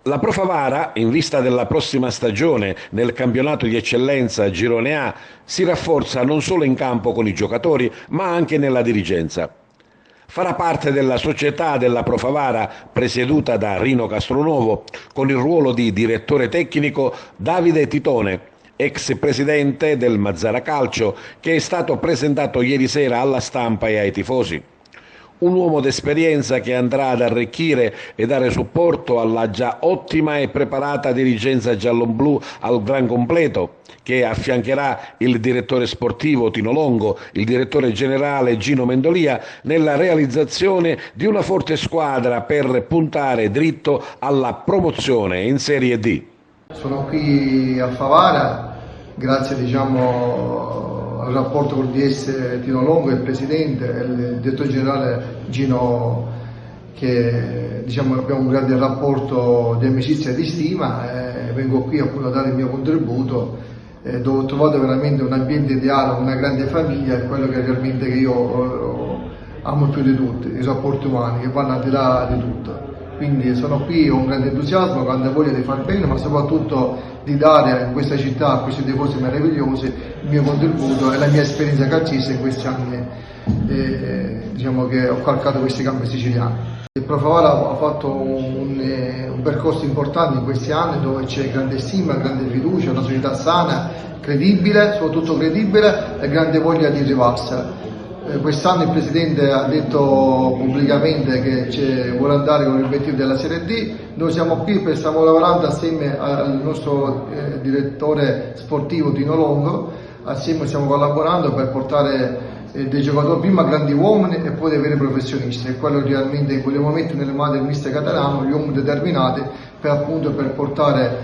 La Pro Favara, in vista della prossima stagione nel campionato di eccellenza Girone A, si rafforza non solo in campo con i giocatori, ma anche nella dirigenza. Farà parte della società della Pro Favara, presieduta da Rino Castronuovo, con il ruolo di direttore tecnico Davide Titone, ex presidente del Mazzara Calcio, che è stato presentato ieri sera alla stampa e ai tifosi. Un uomo d'esperienza che andrà ad arricchire e dare supporto alla già ottima e preparata dirigenza gialloblu al gran completo, che affiancherà il direttore sportivo Tino Longo, il direttore generale Gino Mendolia, nella realizzazione di una forte squadra per puntare dritto alla promozione in Serie D. Sono qui a Favara, grazie al rapporto col DS Tino Longo, il presidente e il direttore generale Gino, che abbiamo un grande rapporto di amicizia e di stima, e vengo qui appunto a dare il mio contributo, dove ho trovato veramente un ambiente ideale, una grande famiglia, è quello che realmente io amo più di tutti, i rapporti umani che vanno al di là di tutto. Quindi sono qui, ho un grande entusiasmo, grande voglia di far bene, ma soprattutto di dare in questa città, a questi tifosi meravigliosi, il mio contributo e la mia esperienza calcistica in questi anni che ho calcato questi campi siciliani. Il Pro Favara ha fatto un percorso importante in questi anni, dove c'è grande stima, grande fiducia, una società sana, credibile, soprattutto credibile, e grande voglia di rivalsa. Quest'anno il Presidente ha detto pubblicamente che vuole andare con l'obiettivo della Serie D. Noi siamo qui e stiamo lavorando assieme al nostro direttore sportivo Tino Longo, assieme stiamo collaborando per portare dei giocatori prima grandi uomini e poi dei veri professionisti, è quello realmente che vogliamo mettere nelle mani del mister Catalano, gli uomini determinati per portare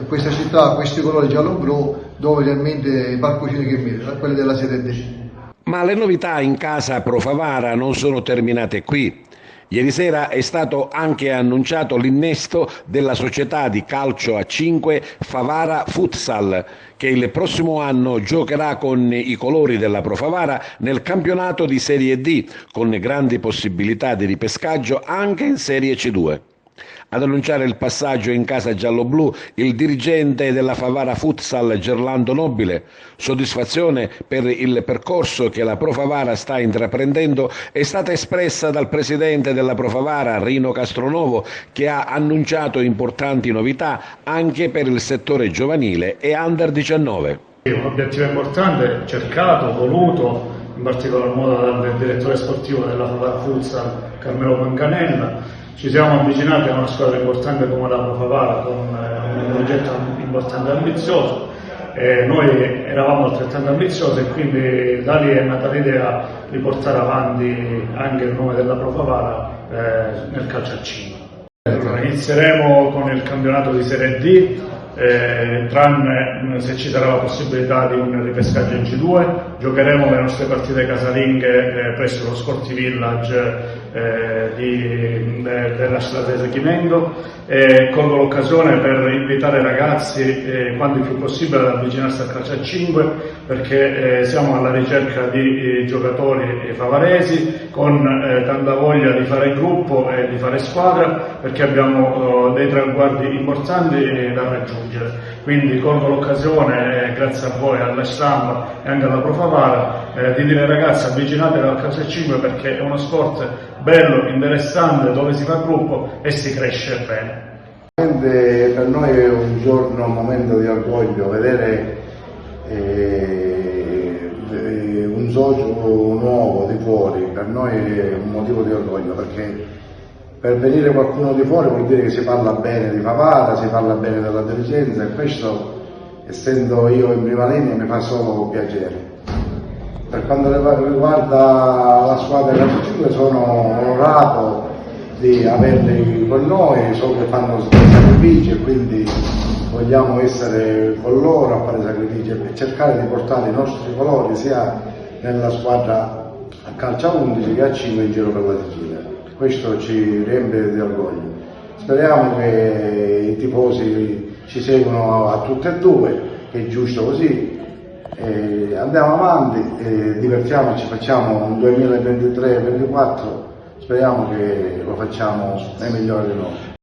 questa città, questi colori giallo-blu, dove realmente i palcoscenici che meritano, quelli della Serie D. Ma le novità in casa Pro Favara non sono terminate qui. Ieri sera è stato anche annunciato l'innesto della società di calcio a 5 Favara Futsal, che il prossimo anno giocherà con i colori della Pro Favara nel campionato di Serie D, con grandi possibilità di ripescaggio anche in Serie C2. Ad annunciare il passaggio in casa gialloblu il dirigente della Favara Futsal Gerlando Nobile. Soddisfazione per il percorso che la Pro Favara sta intraprendendo è stata espressa dal presidente della Pro Favara Rino Castronuovo, che ha annunciato importanti novità anche per il settore giovanile e Under 19. Un obiettivo importante, cercato, voluto, in particolar modo dal direttore sportivo della Favara Futsal Carmelo Pancanella. Ci siamo avvicinati a una squadra importante come la Pro Favara, con un progetto importante e ambizioso. Noi eravamo altrettanto ambiziosi, e quindi da lì è nata l'idea di portare avanti anche il nome della Pro Favara nel calcio a 5. Allora, inizieremo con il campionato di Serie D, tranne se ci sarà la possibilità di un ripescaggio in C2. Giocheremo le nostre partite casalinghe presso lo Sporti Village della strada di Chimendo, e colgo l'occasione per invitare i ragazzi quanto più possibile ad avvicinarsi al calcio a 5, perché siamo alla ricerca di giocatori favaresi con tanta voglia di fare gruppo e di fare squadra, perché abbiamo dei traguardi importanti da raggiungere. Quindi colgo l'occasione, grazie a voi, alla stampa e anche alla Pro Favara, di dire ai ragazzi: avvicinatevi al calcio a 5, perché è uno sport bello, interessante, dove si fa gruppo e si cresce bene. Per noi è un giorno, un momento di orgoglio vedere un socio nuovo di fuori. Per noi è un motivo di orgoglio, perché per venire qualcuno di fuori vuol dire che si parla bene di Favara, si parla bene della dirigenza, e questo, essendo io in prima linea, mi fa solo piacere. Per quanto riguarda la squadra del calcio 5, sono onorato di averli con noi, so che fanno sacrifici, e quindi vogliamo essere con loro a fare sacrifici e cercare di portare i nostri colori sia nella squadra a calcio a 11 che a 5 in giro per la Sicilia. Questo ci riempie di orgoglio. Speriamo che i tifosi ci seguano a tutte e due, che è giusto così. Andiamo avanti, divertiamoci, facciamo un 2023-2024, speriamo che lo facciamo nei migliori di noi.